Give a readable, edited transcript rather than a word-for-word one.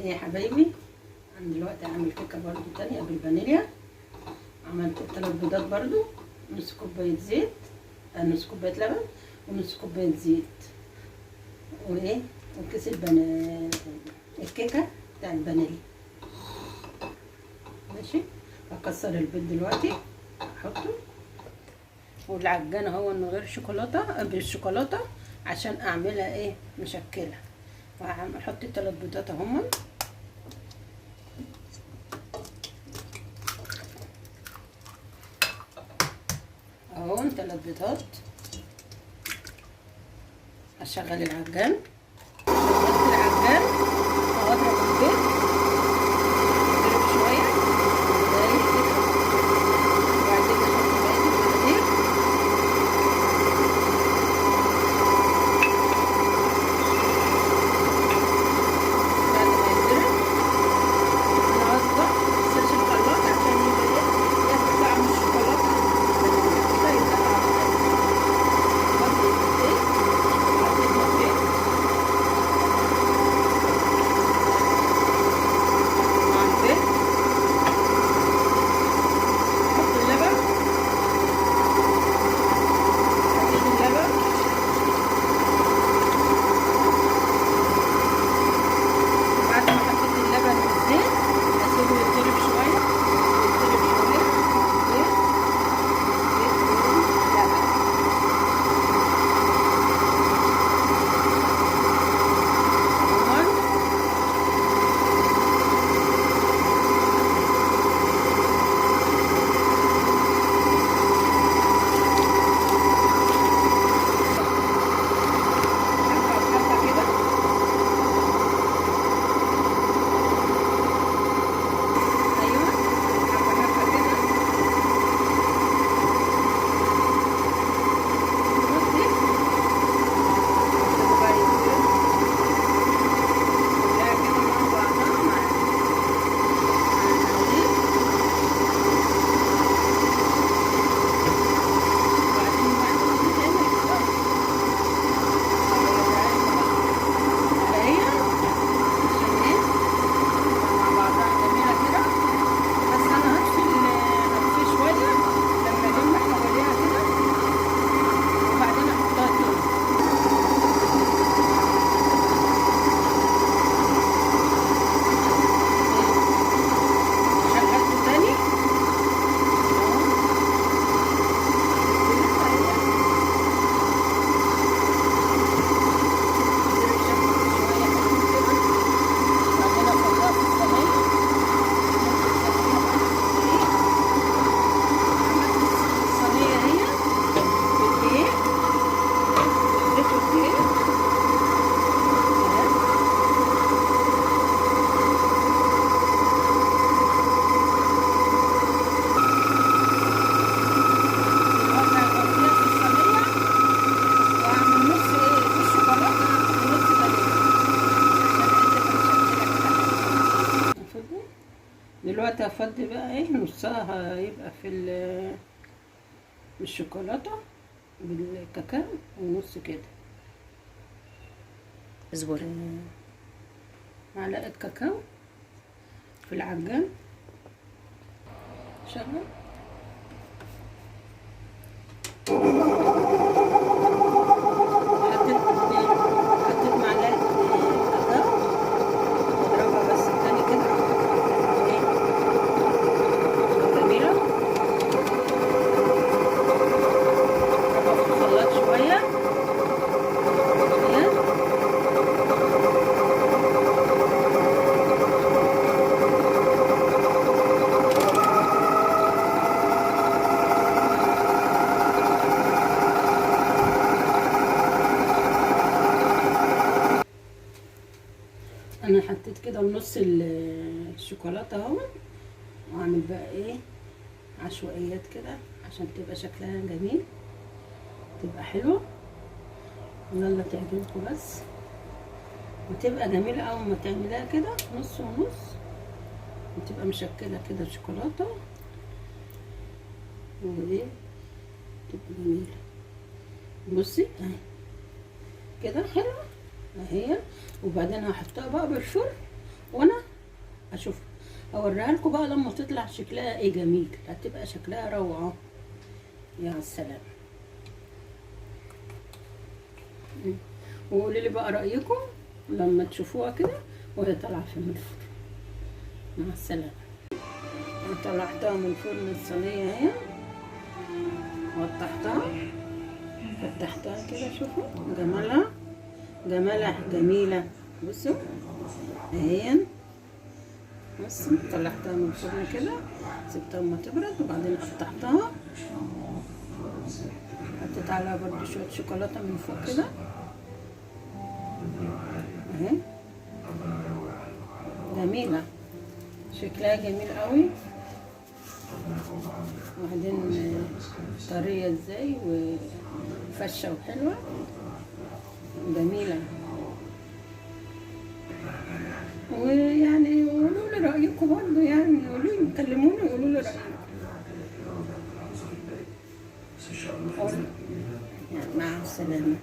ايه يا حبايبي، انا دلوقتي هعمل كيكه برضو تانية بالفانيليا. عملت 3 بيضات برضو، نص كوبايه زيت، نص كوبايه لبن ونص كوبايه زيت، وايه وكيس الكيكه بتاع الفانيليا. ماشي، هكسر البيض دلوقتي احطه، والعجانه اهو من غير شوكولاته بالشوكولاته عشان اعملها ايه مشكله. وهحط ال3 بيضات اهم، اهو 3 بيضات. هشغل العجان، شغلت العجان واضرب البيض، اضرب شويه دقايق كده، وبعدين احط بقيه المقادير. بعد ما يتضرب انا هصبح صوص الخلاط عشان يبقى ايه ياخد طعم الشوكولاته كده، يبقى برضه ايه حطيت البيض مع البيض، احط اللبن، حطيت اللبن، بعد ما حطيت اللبن والزيت اسيبه يتضرب شويه، يتضرب شويه زيت ولبن. دلوقتي هفضي بقى ايه نصها هيبقى في الشوكولاته بالكاكاو، ونص كده اصبر. معلقه كاكاو في العجان. شغل حطيت معلقه كاكاو، واضربها بس تاني كده جميله. اضربها في الخلاط شويه انا حطيت كده نص الشوكولاته اهو، واعمل بقى ايه عشوائيات كده عشان تبقى شكلها جميل، تبقى حلوه. يلا تعجبكم بس، وتبقى جميله اول ما تعمليها كده نص ونص، وتبقى مشكله كده شوكولاته، وايه تبقى جميله. بصي اهي كده حلوه اهي. وبعدين هحطها بقى بالفرن وانا اشوف اوريها لكم بقى لما تطلع شكلها ايه جميل، هتبقى شكلها روعه. يا سلام. وقولوا لي بقى رايكم لما تشوفوها كده وهي طالعه من الفرن. مع السلامه. أنا طلعتها من فرن الصينيه اهي، وقطعتها فتحتها كده. شوفوا جمالها، جمالها جميله. بصوا اهي، بص طلعتها من الفرن كده، سبتها اما تبرد وبعدين قطعتها، حطيت عليها برضو شويه شوكولاته من فوق كده اهي. جميله، شكلها جميل قوي. وبعدين طريه ازاي وفشه وحلوه جميله. ويعني قولوا لي رايكم برضه، يعني قولوا لي، كلموني وقولوا لي رايكم. مع السلامه.